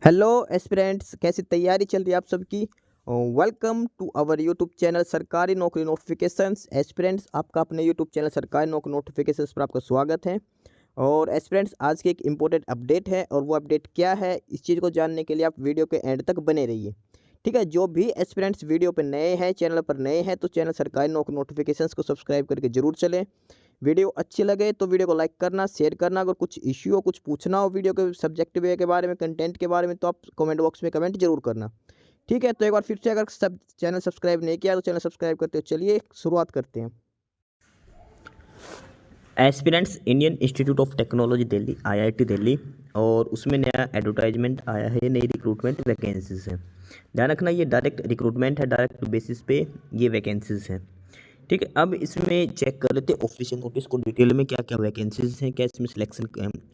Hello aspirants, कैसी तैयारी चल रही है आप सबकी। Welcome to our YouTube channel Sarkari Naukri notifications. Aspirants, आपका अपने YouTube channel Sarkari Naukri notifications पर आपका स्वागत है। और एस्पिरेंट्स, आज की एक इम्पोर्टेंट अपडेट है और वो अपडेट क्या है, इस चीज़ को जानने के लिए आप वीडियो के एंड तक बने रहिए। ठीक है, जो भी एस्पिरेंट्स वीडियो पर नए हैं, चैनल पर नए हैं, तो चैनल सरकारी नौकरी नोटिफिकेशंस को सब्सक्राइब करके जरूर चलें। वीडियो अच्छी लगे तो वीडियो को लाइक करना, शेयर करना। अगर कुछ इश्यू हो, कुछ पूछना हो वीडियो के सब्जेक्ट वे के बारे में, कंटेंट के बारे में, तो आप कमेंट बॉक्स में कमेंट जरूर करना। ठीक है, तो एक बार फिर से, अगर सब चैनल सब्सक्राइब नहीं किया तो चैनल सब्सक्राइब करते हो। चलिए शुरुआत करते हैं। Aspirants Indian institute of technology Delhi IIT Delhi, और उसमें नया एडवर्टाइजमेंट आया है, नई रिक्रूटमेंट वैकेंसीज हैं। ध्यान रखना, ये डायरेक्ट रिक्रूटमेंट है, डायरेक्ट बेसिस पे ये वैकेंसीज हैं। ठीक है, अब इसमें चेक कर लेते हैं ऑफिशियल नोटिस को डिटेल में, क्या क्या वैकेंसीज हैं, क्या इसमें सिलेक्शन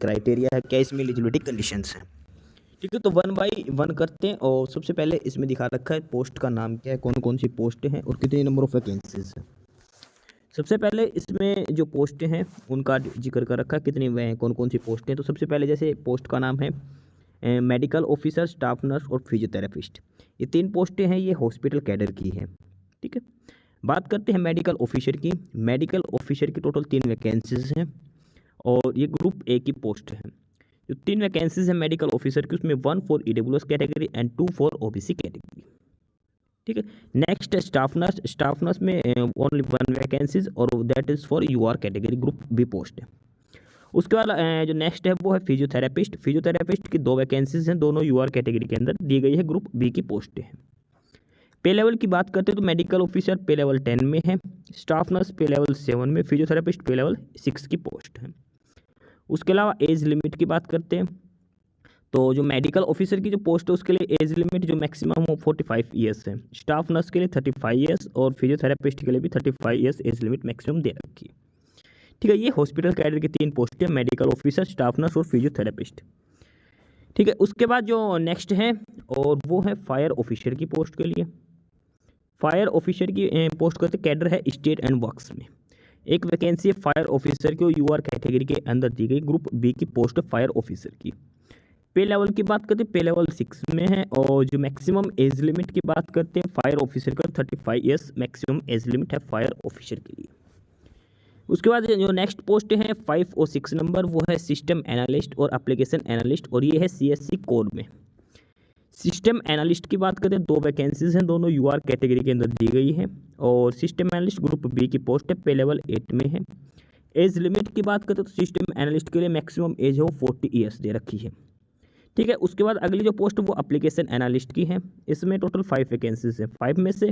क्राइटेरिया है, क्या इसमें एलिजिबिलिटी कंडीशंस हैं। ठीक है, तो वन बाई वन करते हैं। और सबसे पहले इसमें दिखा रखा है पोस्ट का नाम क्या है, कौन कौन सी पोस्ट हैं और कितने नंबर ऑफ वैकेंसीज हैं। सबसे पहले इसमें जो पोस्टें हैं उनका जिक्र कर रखा है, कितनी वे हैं, कौन कौन सी पोस्टें हैं। तो सबसे पहले जैसे पोस्ट का नाम है मेडिकल ऑफिसर, स्टाफ नर्स और फिजियोथेरेपिस्ट। ये 3 पोस्टें हैं, ये हॉस्पिटल कैडर की हैं। ठीक है, बात करते हैं मेडिकल ऑफिसर की। मेडिकल ऑफिसर की टोटल 3 वैकेंसीज हैं और ये ग्रुप ए की पोस्ट है। जो 3 वैकेंसीज हैं मेडिकल ऑफिसर की, उसमें 1 for EWS category and 2 for OBC category. ठीक है, नेक्स्ट है स्टाफ नर्स। स्टाफ नर्स में ओनली 1 वैकेंसीज और that is for UR category, group B post है। उसके बाद जो नेक्स्ट है वो है फिजियोथेरेपिस्ट। फिजियोथेरेपिस्ट की 2 वैकेंसीज हैं, दोनों UR कैटेगरी के अंदर दी गई है, ग्रुप बी की पोस्ट है। पे लेवल की बात करते हैं तो मेडिकल ऑफिसर पे लेवल 10 में है, स्टाफ नर्स पे लेवल 7 में, फिजियोथेरेपिस्ट पे लेवल 6 की पोस्ट है। उसके अलावा एज लिमिट की बात करते हैं तो जो मेडिकल ऑफिसर की जो पोस्ट है उसके लिए एज लिमिट जो मैक्सिमम हो 45 ईयर्स है, स्टाफ नर्स के लिए 35 ईयर्स और फिजियोथेरेपिस्ट के लिए भी 35 ईयर्स एज लिमिट मैक्सिमम दे रखी है। ठीक है, ये हॉस्पिटल कैडर की 3 पोस्ट है, मेडिकल ऑफिसर, स्टाफ नर्स और फिजियोथेरेपिस्ट। ठीक है, उसके बाद जो नेक्स्ट है और वो है फायर ऑफिसर की पोस्ट के लिए। फायर ऑफिसर की पोस्ट करते कैडर है स्टेट एंड वर्क्स में। एक वैकेंसी है फायर ऑफिसर की, UR कैटेगरी के अंदर दी गई, ग्रुप बी की पोस्ट है फायर ऑफिसर की। पे लेवल की बात करते हैं, पे लेवल 6 में है और जो मैक्सिमम एज लिमिट की बात करते हैं फायर ऑफिसर का 35 ईयर्स मैक्सिमम एज लिमिट है फायर ऑफिसर के लिए। उसके बाद जो नेक्स्ट पोस्ट है 5 और 6 नंबर, वो है सिस्टम एनालिस्ट और एप्लीकेशन एनालिस्ट, और ये है CSC कोर में। सिस्टम एनालिस्ट की बात करते हैं, 2 वैकेंसीज हैं, दोनों UR कैटेगरी के अंदर दी गई है और सिस्टम एनालिस्ट ग्रुप बी की पोस्ट है, पे लेवल 8 में है। एज लिमिट की बात करते हैं तो सिस्टम एनालिस्ट के लिए मैक्सिमम एज है वो 40 ईयर्स दे रखी है। ठीक है, उसके बाद अगली जो पोस्ट वो एप्लीकेशन एनालिस्ट की है। इसमें टोटल 5 वैकेंसीज है, 5 में से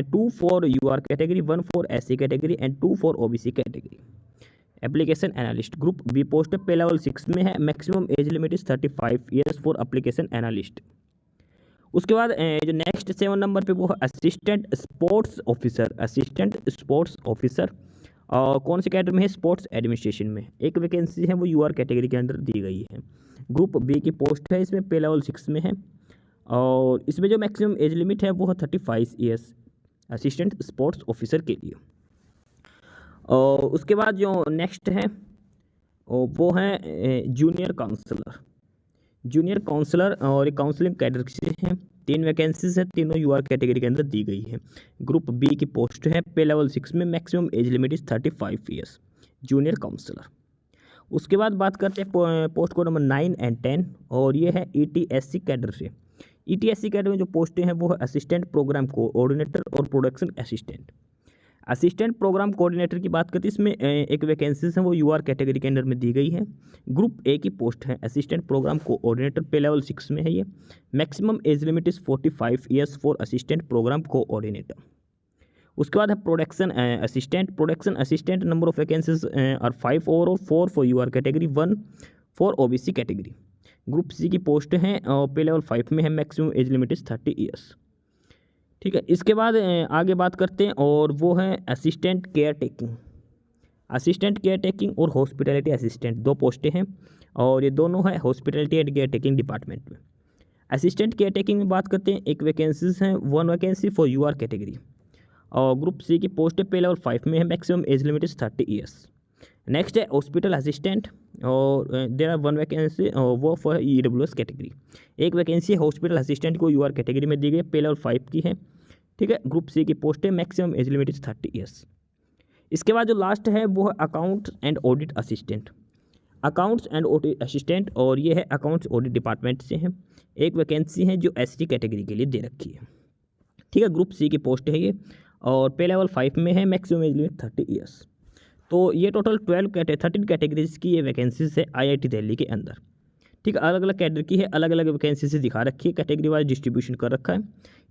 2 for UR category, 1 for SC category and 2 for OBC category. Application analyst group B post है, पे लेवल 6 में है, maximum age limit is 35 years for application analyst. उसके बाद जो नेक्स्ट 7 नंबर पे वो है assistant sports officer. Assistant sports officer कौन से कैटेगरी में है, स्पोर्ट्स एडमिनिस्ट्रेशन में। एक वैकेंसी है वो UR कैटेगरी के अंदर दी गई है, ग्रुप बी की पोस्ट है, इसमें पे लेवल 6 में है और इसमें जो मैक्सिमम एज लिमिट है वो है 35 ईयर्स असिस्टेंट स्पोर्ट्स ऑफिसर के लिए। और उसके बाद जो नेक्स्ट है वो है जूनियर काउंसलर। जूनियर काउंसलर और एक काउंसलिंग कैडर से हैं, 3 वैकेंसीज है, तीनों UR कैटेगरी के अंदर दी गई है, ग्रुप बी की पोस्ट है, पे लेवल 6 में, maximum age limit is 35 years junior counsellor. उसके बाद बात करते हैं पोस्ट कोड नंबर 9 एंड 10 और ये है ETSC कैडर से। ETSC कैडर में जो पोस्टें हैं वो है असिस्टेंट प्रोग्राम कोऑर्डिनेटर और production assistant. Assistant programme coordinator की बात करते हैं, इसमें एक वैकेंसीज है वो UR कैटेगरी के अंडर में दी गई है, ग्रुप ए की पोस्ट है, assistant programme coordinator, pay level 6 में है ये, maximum age limit is 45 years for assistant programme coordinator. उसके बाद है production assistant. Production assistant number of vacancies are 5 overall, 4 for UR category, 1 for OBC category. Group C की post है और pay level 5 में है, maximum age limit is 30 years. ठीक है, इसके बाद आगे बात करते हैं और वो है assistant care taking. Assistant care taking और हॉस्पिटैलिटी असिस्टेंट 2 पोस्टें हैं और ये दोनों है hospitality and care taking department में। असिस्टेंट केयर टेकिंग में बात करते हैं, एक वैकेंसीज हैं, 1 वैकेंसी फॉर UR कैटेगरी और ग्रुप सी की पोस्ट पे लेवल 5 में है, maximum age limit is 30 years. Next है हॉस्पिटल असिस्टेंट, और देयर आर वन वैकेंसी वो फॉर EWS कैटेगरी। एक वैकेंसी हॉस्पिटल असिस्टेंट को UR कैटेगरी में दी गई, पे लेवल 5 की है, ठीक है। ग्रुप C की पोस्ट है, maximum age limit is 30 years. इसके बाद जो लास्ट है वो है accounts and audit assistant. Accounts and audit assistant, और ये है अकाउंट्स ऑडिट डिपार्टमेंट से है। एक वैकेंसी है जो ST कैटेगरी के लिए दे रखी है, ठीक है। ग्रुप C की पोस्ट है ये, और पे लेवल 5 में है, मैक्सिमम एज लिमिट 30 ईयर्स। तो ये टोटल 13 कैटेगरीज की ये वैकेंसीज है IIT दिल्ली के अंदर, ठीक है। अलग अलग कैडर की है, अलग अलग वैकेंसी से दिखा रखी है, कैटेगरी वाइज डिस्ट्रीब्यूशन कर रखा है।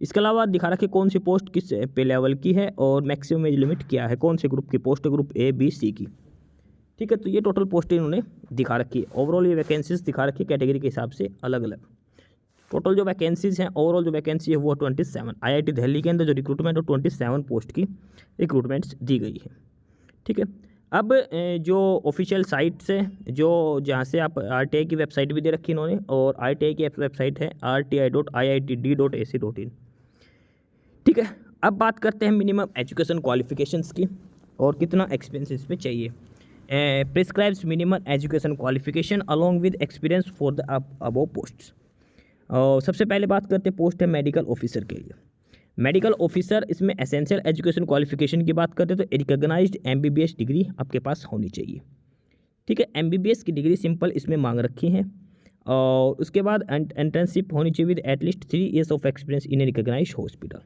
इसके अलावा दिखा रखी है कौन सी पोस्ट किस पे लेवल की है और मैक्सिमम एज लिमिट क्या है, कौन से ग्रुप की पोस्ट है, ग्रुप A B C की, ठीक है। तो ये टोटल पोस्ट इन्होंने दिखा रखी है। ओवरऑल ये वैकेंसीज दिखा रखी है कैटेगरी के हिसाब से अलग अलग। टोटल जो वैकेंसीज हैं, ओवरऑल जो वैकेंसी है वो 27 IIT दिल्ली के अंदर जो रिक्रूटमेंट और 27 पोस्ट की रिक्रूटमेंट्स दी गई है, ठीक है। अब जो ऑफिशियल साइट से जो जहाँ से आप RTI की वेबसाइट भी दे रखी है इन्होंने, और RTI की वेबसाइट है rti.iitd.ac.in, ठीक है। अब बात करते हैं मिनिमम एजुकेशन क्वालिफिकेशंस की और कितना एक्सपीरियंस इसमें चाहिए। Prescribes minimum education qualification along with experience for the above posts. और सबसे पहले बात करते हैं पोस्ट है मेडिकल ऑफिसर के लिए। मेडिकल ऑफिसर, इसमें एसेंशियल एजुकेशन क्वालिफिकेशन की बात करते हैं तो रिकॉग्नाइज्ड MBBS डिग्री आपके पास होनी चाहिए, ठीक है। MBBS की डिग्री सिंपल इसमें मांग रखी है, और उसके बाद इंटर्नशिप होनी चाहिए with at least 3 years of experience in a recognised hospital,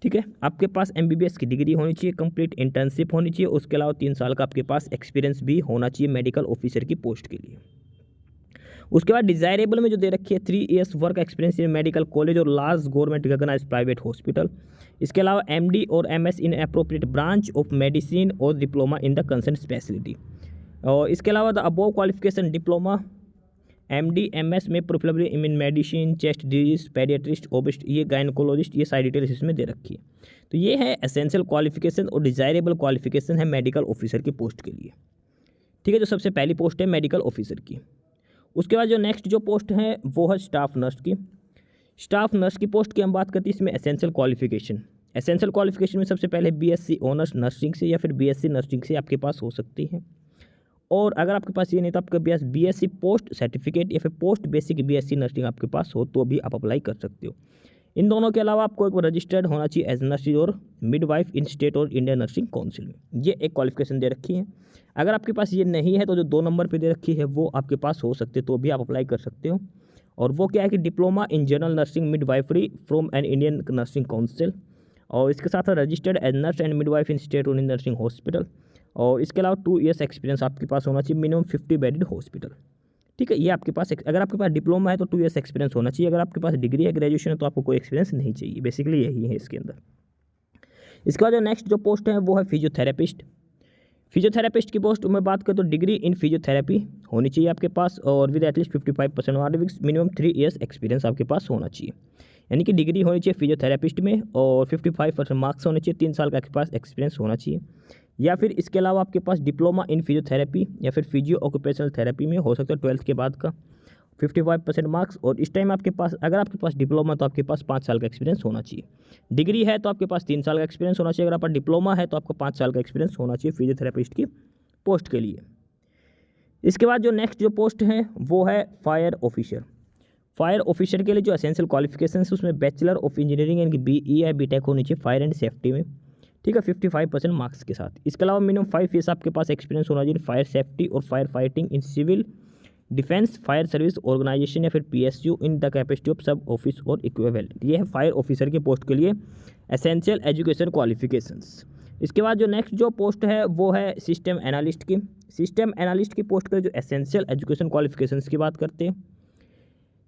ठीक है। आपके पास MBBS की डिग्री होनी चाहिए, कंप्लीट इंटर्नशिप होनी चाहिए, उसके अलावा 3 साल का आपके पास एक्सपीरियंस भी होना चाहिए मेडिकल ऑफिसर की पोस्ट के लिए। उसके बाद डिज़ायरेबल में जो दे रखी है 3 years work experience in medical college और large government recognised private hospital. इसके अलावा MD और MS in appropriate branch of medicine और diploma in the concern speciality. और इसके अलावा the above qualification diploma MD MS में preferably in medicine, chest disease, paediatrist, ओबिस्ट, ये गायनकोलॉजिस्ट, ये सारी डिटेल्स इसमें दे रखी है। तो ये है एसेंशियल क्वालिफिकेशन और डिज़ायरेबल क्वालिफिकेशन है मेडिकल ऑफिसर की पोस्ट के लिए, ठीक है। जो सबसे पहली पोस्ट है मेडिकल ऑफिसर की। उसके बाद जो नेक्स्ट जो पोस्ट है वो है स्टाफ नर्स की। स्टाफ नर्स की पोस्ट की हम बात करते हैं, इसमें एसेंशियल क्वालिफिकेशन में सबसे पहले BSc ऑनर्स नर्सिंग से या फिर BSc नर्सिंग से आपके पास हो सकती है, और अगर आपके पास ये नहीं तो आपके पास BSc पोस्ट सर्टिफिकेट या फिर पोस्ट बेसिक BSc नर्सिंग आपके पास हो तो भी आप अप्लाई कर सकते हो। इन दोनों के अलावा आपको एक रजिस्टर्ड होना चाहिए एज नर्सिंग और मिडवाइफ इन स्टेट और इंडियन नर्सिंग काउंसिल में, ये एक क्वालिफिकेशन दे रखी है। अगर आपके पास ये नहीं है तो जो 2 नंबर पे दे रखी है वो आपके पास हो सकते तो भी आप अप्लाई कर सकते हो, और वो क्या है कि diploma in general nursing midwifery from an Indian nursing council, और इसके साथ registered as nurse and midwife in state और इंडियन नर्सिंग हॉस्पिटल, और इसके अलावा 2 years एक्सपीरियंस आपके पास होना चाहिए, मिनिमम 50 बेडेड हॉस्पिटल, ठीक है। ये आपके पास अगर आपके पास डिप्लोमा है तो 2 years एक्सपीरियंस होना चाहिए, अगर आपके पास डिग्री है, ग्रेजुएशन है, तो आपको कोई एक्सपीरियंस नहीं चाहिए, बेसिकली यही है इसके अंदर। इसके बाद जो नेक्स्ट जो पोस्ट है वो है फिजियोथेरेपिस्ट। फिजियोथेरेपिस्ट की पोस्ट में बात करें तो डिग्री इन फिजियोथेरेपी होनी चाहिए आपके पास, और with at least 55% marks, minimum 3 years experience आपके पास होना चाहिए, यानी कि डिग्री होनी चाहिए फिजियोथेरेपिस्ट में और 55% मार्क्स होने चाहिए, 3 साल का आपके पास एक्सपीरियंस होना चाहिए। या फिर इसके अलावा आपके पास डिप्लोमा इन फिजियोथेरेपी या फिर फिजियो ऑक्यूपेशनल थेरेपी में हो सकता है 12th के बाद का 55% मार्क्स, और इस टाइम आपके पास अगर आपके पास डिप्लोमा तो आपके पास 5 साल का एक्सपीरियंस होना चाहिए। डिग्री है तो आपके पास 3 साल का एक्सपीरियंस होना चाहिए, अगर आपका डिप्लोमा है तो आपको 5 साल का एक्सपीरियंस होना चाहिए फिजियोथेरेपिस्ट की पोस्ट के लिए। इसके बाद जो नेक्स्ट जो पोस्ट है वो है फायर ऑफिसर। फायर ऑफिसर के लिए जो एसेंशियल क्वालिफिकेशन है उसमें बैचलर ऑफ इंजीनियरिंग यानी कि BE या BTech होनी चाहिए फायर एंड सेफ्टी में, ठीक है, 55% मार्क्स के साथ। इसके अलावा मिनिमम 5 years आपके पास एक्सपीरियंस होना चाहिए फायर सेफ्टी और fire fighting in civil defence fire service organisation या फिर PSU in the capacity of sub office और इक्विवेलेंट। ये है फायर ऑफिसर के पोस्ट के लिए एसेंशियल एजुकेशन क्वालिफिकेशंस। इसके बाद जो नेक्स्ट जो पोस्ट है वो है सिस्टम एनालिस्ट की। सिस्टम एनालिस्ट की पोस्ट के लिए जो एसेंशियल एजुकेशन क्वालिफिकेशंस की बात करते हैं,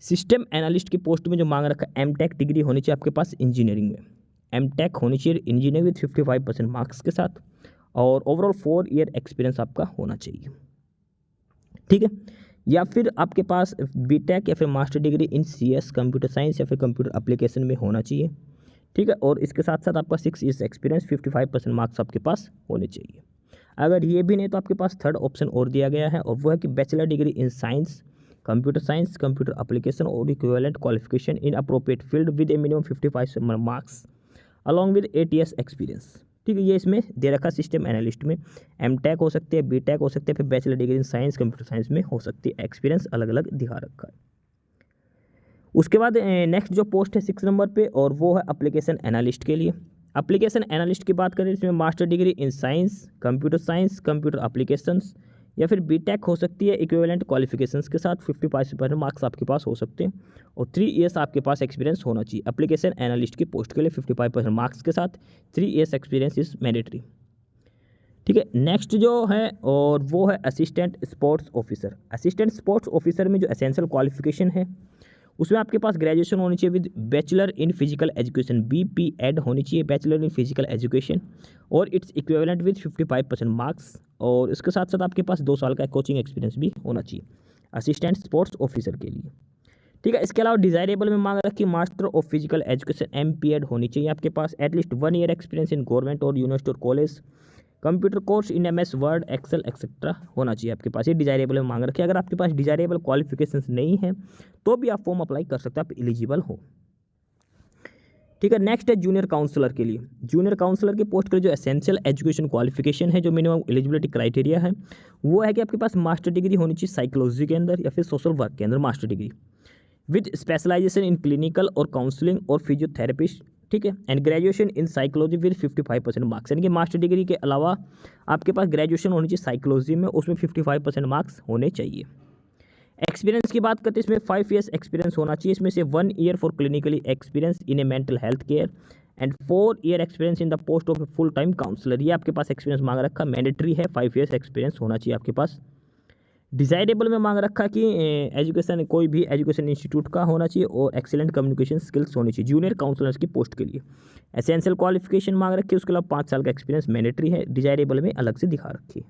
सिस्टम एनालिस्ट की पोस्ट में जो मांग रखा है MTech डिग्री होनी चाहिए आपके पास इंजीनियरिंग में, MTech होनी चाहिए इंजीनियरिंग विद 55% मार्क्स के साथ, और ओवरऑल 4 year एक्सपीरियंस आपका होना चाहिए, ठीक है। या फिर आपके पास BTech या फिर master degree in CS computer science या फिर कंप्यूटर एप्लीकेशन में होना चाहिए, ठीक है। और इसके साथ साथ आपका 6 years एक्सपीरियंस 55% मार्क्स आपके पास होने चाहिए। अगर ये भी नहीं तो आपके पास थर्ड ऑप्शन और दिया गया है, और वो है कि bachelor degree in science computer application और equivalent qualification in appropriate field with a minimum 55 marks along with 8 years experience, ठीक है, ये इसमें दे रखा सिस्टम एनालिस्ट में एमटेक हो सकते हैं, बीटेक हो सकते हैं, फिर bachelor degree in science computer science में हो सकती है। एक्सपीरियंस अलग अलग दिखा रखा है। उसके बाद नेक्स्ट जो पोस्ट है 6 नंबर पे, और वो है एप्लीकेशन एनालिस्ट के लिए। एप्लीकेशन एनालिस्ट की बात करें, इसमें master degree in science, computer applications, या फिर बीटेक हो सकती है इक्विवेलेंट क्वालिफिकेशंस के साथ। 55% मार्क्स आपके पास हो सकते हैं और 3 ईयर्स आपके पास एक्सपीरियंस होना चाहिए। एप्लीकेशन एनालिस्ट की पोस्ट के लिए 55% मार्क्स के साथ 3 ईयर्स एक्सपीरियंस इज मैंडेटरी। ठीक है, नेक्स्ट जो है और वो है assistant sports officer. Assistant sports officer में जो एसेंशियल क्वालिफिकेशन है उसमें आपके पास ग्रेजुएशन होनी चाहिए with bachelor in physical education, BPEd होनी चाहिए, बैचलर इन फिजिकल एजुकेशन, और इट्स इक्विवेलेंट विद 55% मार्क्स, और इसके साथ साथ आपके पास 2 साल का कोचिंग एक्सपीरियंस भी होना चाहिए असिस्टेंट स्पोर्ट्स ऑफिसर के लिए। ठीक है, इसके अलावा डिजायरेबल में मांग रखी master of physical education MPEd होनी चाहिए आपके पास, at least 1 year experience in government और यूनिवर्सिटी और college, computer course in MS word excel etcetera होना चाहिए आपके पास। ये डिजायरेबल में मांग रखी है। अगर आपके पास डिजायरेबल क्वालिफिकेशंस नहीं है तो भी आप फॉर्म अप्लाई कर सकते हैं, आप एलिजिबल हो। ठीक है, नेक्स्ट है जूनियर काउंसलर के लिए। जूनियर काउंसलर की पोस्ट के लिए जो एसेंशियल एजुकेशन क्वालिफिकेशन है, जो मिनिमम एलिजिबिलिटी क्राइटेरिया है, वो है कि आपके पास मास्टर डिग्री होनी चाहिए साइकोलॉजी के अंदर या फिर सोशल वर्क के अंदर master degree with specialisation in clinical और काउंसलिंग और फिजियोथेरेपिस्ट। ठीक है, and graduation in psychology with 55% marks, यानी कि मास्टर डिग्री के अलावा आपके पास ग्रेजुएशन होनी चाहिए साइकोलॉजी में, उसमें 55% मार्क्स होने चाहिए। एक्सपीरियंस की बात करते हैं, इसमें 5 ईयर्स एक्सपीरियंस होना चाहिए, इसमें से 1 year for clinically experience in a mental health care and 4 year experience in the post of a full time counsellor. ये आपके पास एक्सपीरियंस मांग रखा, मैंडेटरी है, 5 ईयर्स एक्सपीरियंस होना चाहिए आपके पास। डिजायरेबल में मांग रखा कि एजुकेशन कोई भी एजुकेशन इंस्टीट्यूट का होना चाहिए और एक्सीलेंट कम्युनिकेशन स्किल्स होनी चाहिए जूनियर काउंसलर्स की पोस्ट के लिए। एसेंशियल क्वालिफिकेशन मांग रखी है, उसके अलावा 5 साल का एक्सपीरियंस मैंडेटरी है, डिजायरेबल में अलग से दिखा रखी है।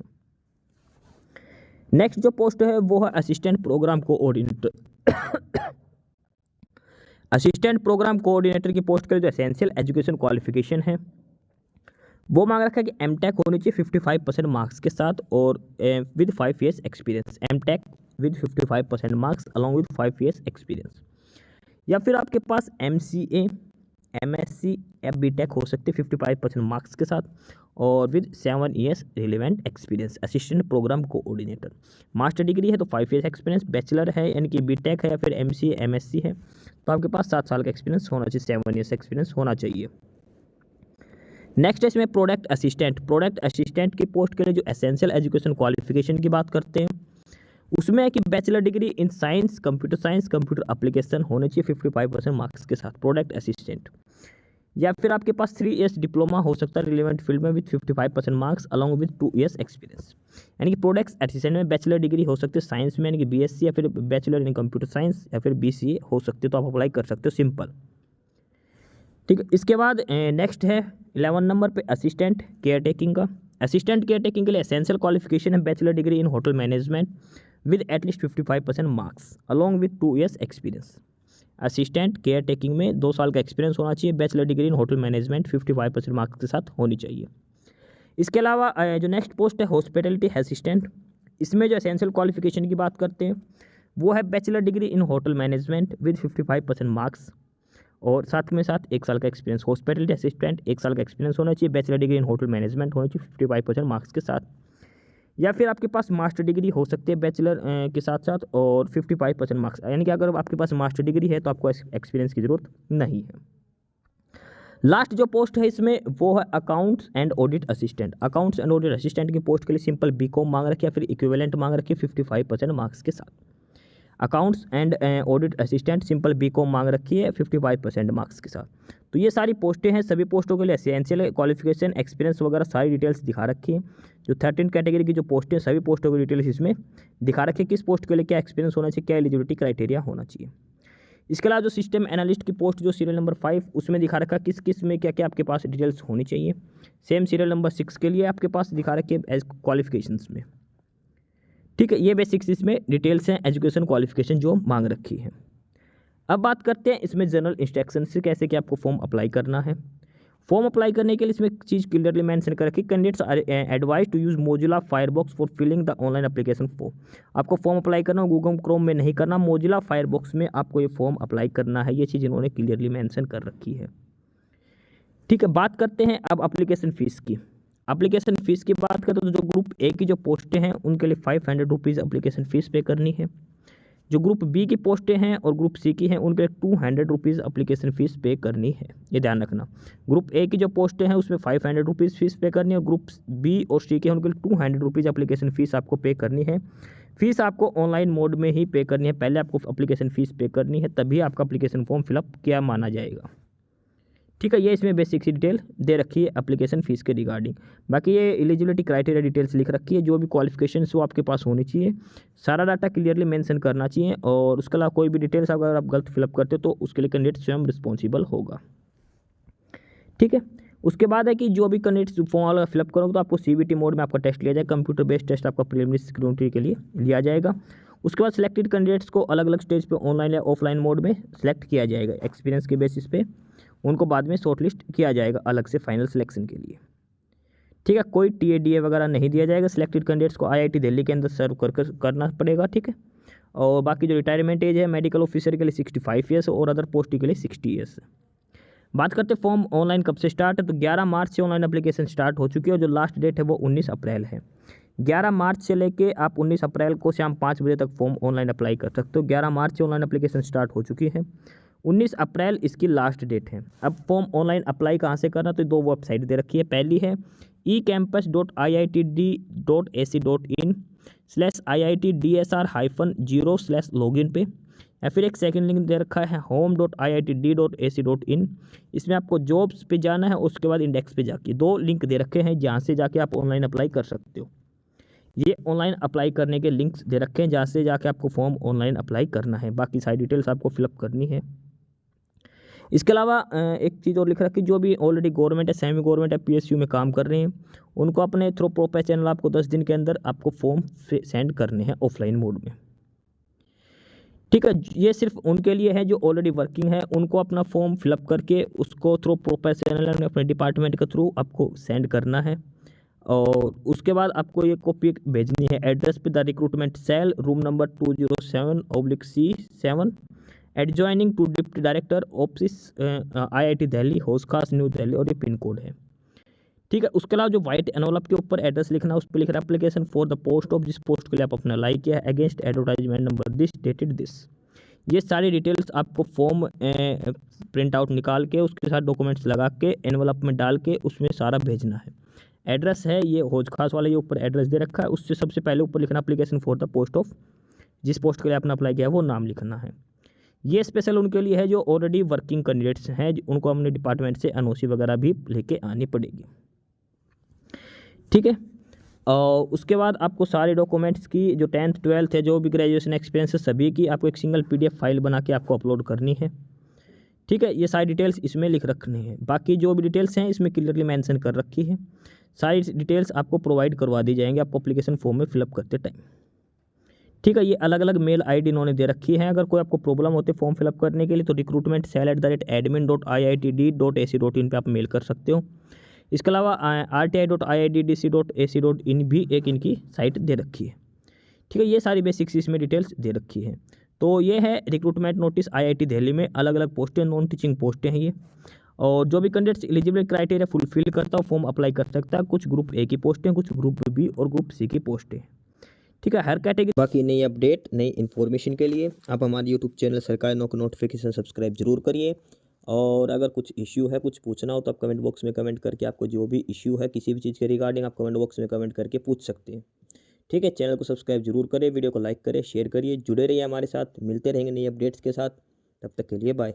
नेक्स्ट जो पोस्ट है वो है assistant programme coordinator. Assistant programme coordinator की पोस्ट के लिए जो एसेंशियल एजुकेशन क्वालिफिकेशन है वो मांग रखा है कि एमटेक होनी चाहिए 55% मार्क्स के साथ और with 5 years experience. MTech with 55% marks along with 5 years experience, या फिर आपके पास MCA, MSc या बीटेक हो सकते 55% मार्क्स के साथ और with 7 years relevant experience. Assistant programme coordinator master degree है तो 5 ईयर्स एक्सपीरियंस, बैचलर है यानी कि बीटेक है या फिर MCA MSc है तो आपके पास 7 साल का एक्सपीरियंस होना चाहिए, 7 ईयर्स एक्सपीरियंस होना चाहिए। नेक्स्ट है इसमें प्रोडक्ट असिस्टेंट। प्रोडक्ट असिस्टेंट की पोस्ट के लिए जो एसेंशियल एजुकेशन क्वालिफिकेशन की बात करते हैं उसमें है कि bachelor degree in science, computer application होने चाहिए 55% मार्क्स के साथ प्रोडक्ट असिस्टेंट, या फिर आपके पास 3 ईयर्स डिप्लोमा हो सकता है रिलेवेंट फील्ड में with 55% marks along with 2 years experience. यानी कि प्रोडक्ट असिस्टेंट में बैचलर डिग्री हो सकती है साइंस में, यानी कि BSc या फिर बैचलर इन कंप्यूटर साइंस या फिर BCA हो सकते, तो आप अप्लाई कर सकते हो, सिंपल। ठीक है, इसके बाद नेक्स्ट है 11 नंबर पे असिस्टेंट केयर टेकिंग का। असिस्टेंट केयर टेकिंग के लिए एसेंशियल क्वालिफिकेशन है bachelor degree in hotel management with at least 55% marks along with 2 years experience. Assistant care taking में 2 साल का एक्सपीरियंस होना चाहिए, बैचलर डिग्री इन होटल मैनेजमेंट 55% मार्क्स के साथ होनी चाहिए। इसके अलावा जो नेक्स्ट पोस्ट है हॉस्पिटैलिटी असिस्टेंट, इसमें जो एसेंशियल क्वालिफिकेशन की बात करते हैं वो है bachelor degree in hotel management with 55% marks और साथ में साथ 1 साल का एक्सपीरियंस। हॉस्पिटैलिटी असिस्टेंट 1 साल का एक्सपीरियंस होना चाहिए, बैचलर डिग्री इन होटल मैनेजमेंट होनी चाहिए 55% मार्क्स के साथ, या फिर आपके पास मास्टर डिग्री हो सकती है बैचलर के साथ साथ और 55% मार्क्स, यानी कि अगर आपके पास मास्टर डिग्री है तो आपको एक्सपीरियंस की ज़रूरत नहीं है। लास्ट जो पोस्ट है इसमें वो है accounts and audit assistant. Accounts and audit assistant की पोस्ट के लिए सिंपल BCom मांग रखी है, फिर इक्विवेलेंट मांग रखी है 55% मार्क्स के साथ। Accounts and audit assistant simple BCom मांग रखी है 55% मार्क्स के साथ। तो ये सारी पोस्टें हैं, सभी पोस्टों के लिए एसेंशियल क्वालिफिकेशन, एक्सपीरियंस वगैरह सारी डिटेल्स दिखा रखी है। जो 13 कैटेगरी की जो पोस्टें, सभी पोस्टों की डिटेल्स इसमें दिखा रखी है, किस पोस्ट के लिए क्या एक्सपीरियंस होना चाहिए, क्या एलिजिबिलिटी क्राइटेरिया होना चाहिए। इसके अलावा जो सिस्टम एनालिस्ट की पोस्ट जो सीरियल नंबर 5 उसमें दिखा रखा किस किस में क्या क्या आपके पास डिटेल्स होनी चाहिए। सेम सीरियल नंबर 6 के लिए आपके पास दिखा रखी है एज क्वालिफिकेशंस में। ठीक है, ये बेसिक्स इसमें डिटेल्स हैं एजुकेशन क्वालिफिकेशन जो मांग रखी है। अब बात करते हैं इसमें जनरल इंस्ट्रक्शन से कैसे कि आपको फॉर्म अप्लाई करना है। फॉर्म अप्लाई करने के लिए इसमें चीज़ क्लियरली मेंशन कर रखी है, candidates are advise to use Mozilla Firefox for filling the online application form. आपको फॉर्म अप्लाई करना गूगल क्रोम में नहीं करना, मोजिला फायरबॉक्स में आपको ये फॉर्म अप्लाई करना है, ये चीज़ इन्होंने क्लियरली मेंशन कर रखी है। ठीक है, बात करते हैं अब एप्लीकेशन फ़ीस की। एप्लीकेशन फ़ीस की बात करें तो जो ग्रुप ए की जो पोस्टें हैं उनके लिए 500 रुपीज़ एप्लीकेशन फ़ीस पे करनी है। जो ग्रुप बी की पोस्टें हैं और ग्रुप सी की हैं उनके लिए 200 रुपीज़ एप्लीकेशन फ़ीस पे करनी है, ये ध्यान रखना। ग्रुप ए की जो पोस्टें हैं उसमें 500 रुपीज़ फ़ीस पे करनी है और ग्रुप बी और सी के हैं उनके लिए 200 रुपीज़ एप्लीकेशन फ़ीस आपको पे करनी है। फ़ीस आपको ऑनलाइन मोड में ही पे करनी है, पहले आपको एप्लीकेशन फ़ीस पे करनी है तभी आपका एप्लीकेशन फॉर्म फिलअप किया माना जाएगा। ठीक है, ये इसमें बेसिक सी डिटेल दे रखी है एप्लीकेशन फ़ीस के रिगार्डिंग। बाकी ये एलिजिबिलिटी क्राइटेरिया डिटेल्स लिख रखी है, जो भी क्वालिफिकेशंस वो आपके पास होनी चाहिए, सारा डाटा क्लियरली मेंशन करना चाहिए और उसके अलावा कोई भी डिटेल्स अगर आप गलत फिलअप करते हो तो उसके लिए कैंडिडेट स्वयं रिस्पॉन्सिबल होगा। ठीक है, उसके बाद है कि जो भी कैंडिडेट फॉर्म फिलअप करोगे तो आपको CBT मोड में आपका टेस्ट लिया जाएगा, कंप्यूटर बेस्ड टेस्ट आपका प्रीलिमिनरी स्क्रूटनी के लिए लिया जाएगा। उसके बाद सिलेक्टेड कैंडिडेट्स को अलग अलग स्टेज पे ऑनलाइन या ऑफलाइन मोड में सिलेक्ट किया जाएगा, एक्सपीरियंस के बेसिस पे उनको बाद में शॉर्टलिस्ट किया जाएगा अलग से फाइनल सिलेक्शन के लिए। ठीक है, कोई TADA वगैरह नहीं दिया जाएगा, सिलेक्टेड कैंडिडेट्स को IIT दिल्ली के अंदर सर्व करना पड़ेगा। ठीक है, और बाकी जो रिटायरमेंट एज है मेडिकल ऑफिसर के लिए 65 ईयर्स और अदर पोस्ट के लिए 60 ईयर्स। बात करते हैं फॉर्म ऑनलाइन कब से स्टार्ट है, तो 11 मार्च से ऑनलाइन एप्लीकेशन स्टार्ट हो चुकी है और जो लास्ट डेट है वो 19 अप्रैल है। 11 मार्च से लेके आप 19 अप्रैल को शाम 5 बजे तक फॉर्म ऑनलाइन अप्लाई कर सकते हो। 11 मार्च से ऑनलाइन एप्लीकेशन स्टार्ट हो चुकी है, 19 अप्रैल इसकी लास्ट डेट है। अब फॉर्म ऑनलाइन अप्लाई कहाँ से करना, तो 2 वेबसाइट दे रखी है। पहली है ecampus.iitd.ac.in/iitdsr-0/login पे, या फिर एक सेकंड लिंक दे रखा है home.iitd.ac.in। इसमें आपको जॉब्स पे जाना है, उसके बाद इंडेक्स पे जाके 2 लिंक दे रखे हैं जहाँ से जाके आप ऑनलाइन अप्लाई कर सकते हो। ये ऑनलाइन अप्लाई करने के लिंक्स दे रखे हैं जहाँ से जाके आपको फॉर्म ऑनलाइन अप्लाई करना है, बाकी सारी डिटेल्स आपको फिलअप करनी है। इसके अलावा एक चीज़ और लिख रखी है, जो भी ऑलरेडी गवर्नमेंट है, सेमी गवर्नमेंट है, PSU में काम कर रहे हैं उनको अपने थ्रू प्रोफाइल चैनल आपको 10 दिन के अंदर आपको फॉर्म सेंड करने हैं ऑफलाइन मोड में। ठीक है, ये सिर्फ उनके लिए है जो ऑलरेडी वर्किंग है, उनको अपना फॉर्म फिलअप करके उसको थ्रू प्रोफाइल चैनल में अपने डिपार्टमेंट के थ्रू आपको सेंड करना है और उसके बाद आपको ये कॉपी भेजनी है एड्रेस पे, the recruitment cell, room number 207/C7, adjoining to deputy director office IIT Delhi, Hauz Khas, new Delhi, और ये पिन कोड है। ठीक है, उसके अलावा जो व्हाइट एनवलप के ऊपर एड्रेस लिखना है उस पर लिख रहा है application for the post of, जिस पोस्ट के लिए आप अपना अप्लाई किया है, against advertisement number this dated this. ये सारी डिटेल्स आपको फॉर्म प्रिंट आउट निकाल के उसके साथ डॉक्यूमेंट्स लगा के एनवलप में डाल के उसमें सारा भेजना है। एड्रेस है ये हौज खास वाला, ये ऊपर एड्रेस दे रखा है, उससे सबसे पहले ऊपर लिखना application for the post of, जिस पोस्ट के लिए आपने अप्लाई किया है वो नाम लिखना है। ये स्पेशल उनके लिए है जो ऑलरेडी वर्किंग कैंडिडेट्स हैं, उनको अपने डिपार्टमेंट से NOC वगैरह भी लेके आनी पड़ेगी। ठीक है, और उसके बाद आपको सारे डॉक्यूमेंट्स की जो 10th 12th है, जो भी ग्रेजुएशन एक्सपीरियंस है, सभी की आपको एक सिंगल PDF फाइल बना के आपको अपलोड करनी है। ठीक है, ये सारी डिटेल्स इसमें लिख रखनी है, बाकी जो भी डिटेल्स हैं इसमें क्लियरली मेंशन कर रखी है, सारी डिटेल्स आपको प्रोवाइड करवा दी जाएंगी आपको एप्लीकेशन फॉर्म में फिलअप करते टाइम। ठीक है, ये अलग अलग मेल ID इन्होंने दे रखी है। अगर कोई आपको प्रॉब्लम होती है फॉर्म फिलअप करने के लिए तो recruitment@admin.iitd.ac.in पे आप मेल कर सकते हो। इसके अलावा RTI.iitdc.ac.in भी एक इनकी साइट दे रखी है। ठीक है, ये सारी बेसिक्स इसमें डिटेल्स दे रखी है। तो ये है रिक्रूटमेंट नोटिस IIT दिल्ली में, अलग अलग पोस्टें, नॉन टीचिंग पोस्टें हैं ये, और जो भी कैंडिडेट्स एलिजिबल क्राइटेरिया फुलफिल करता हो फॉर्म अप्लाई कर सकता है। कुछ ग्रुप A की पोस्टें, कुछ ग्रुप B और ग्रुप C की पोस्टें। ठीक है, हर कैटेगरी। बाकी नई अपडेट, नई इन्फॉर्मेशन के लिए आप हमारे यूट्यूब चैनल सरकारी नौकरी नोटिफिकेशन सब्सक्राइब जरूर करिए, और अगर कुछ इश्यू है, कुछ पूछना हो तो आप कमेंट बॉक्स में कमेंट करके आपको जो भी इश्यू है किसी भी चीज़ के रिगार्डिंग आप कमेंट बॉक्स में कमेंट करके पूछ सकते हैं। ठीक है, चैनल को सब्सक्राइब जरूर करें, वीडियो को लाइक करें, शेयर करिए, जुड़े रहिए हमारे साथ, मिलते रहेंगे नई अपडेट्स के साथ। तब तक के लिए बाय।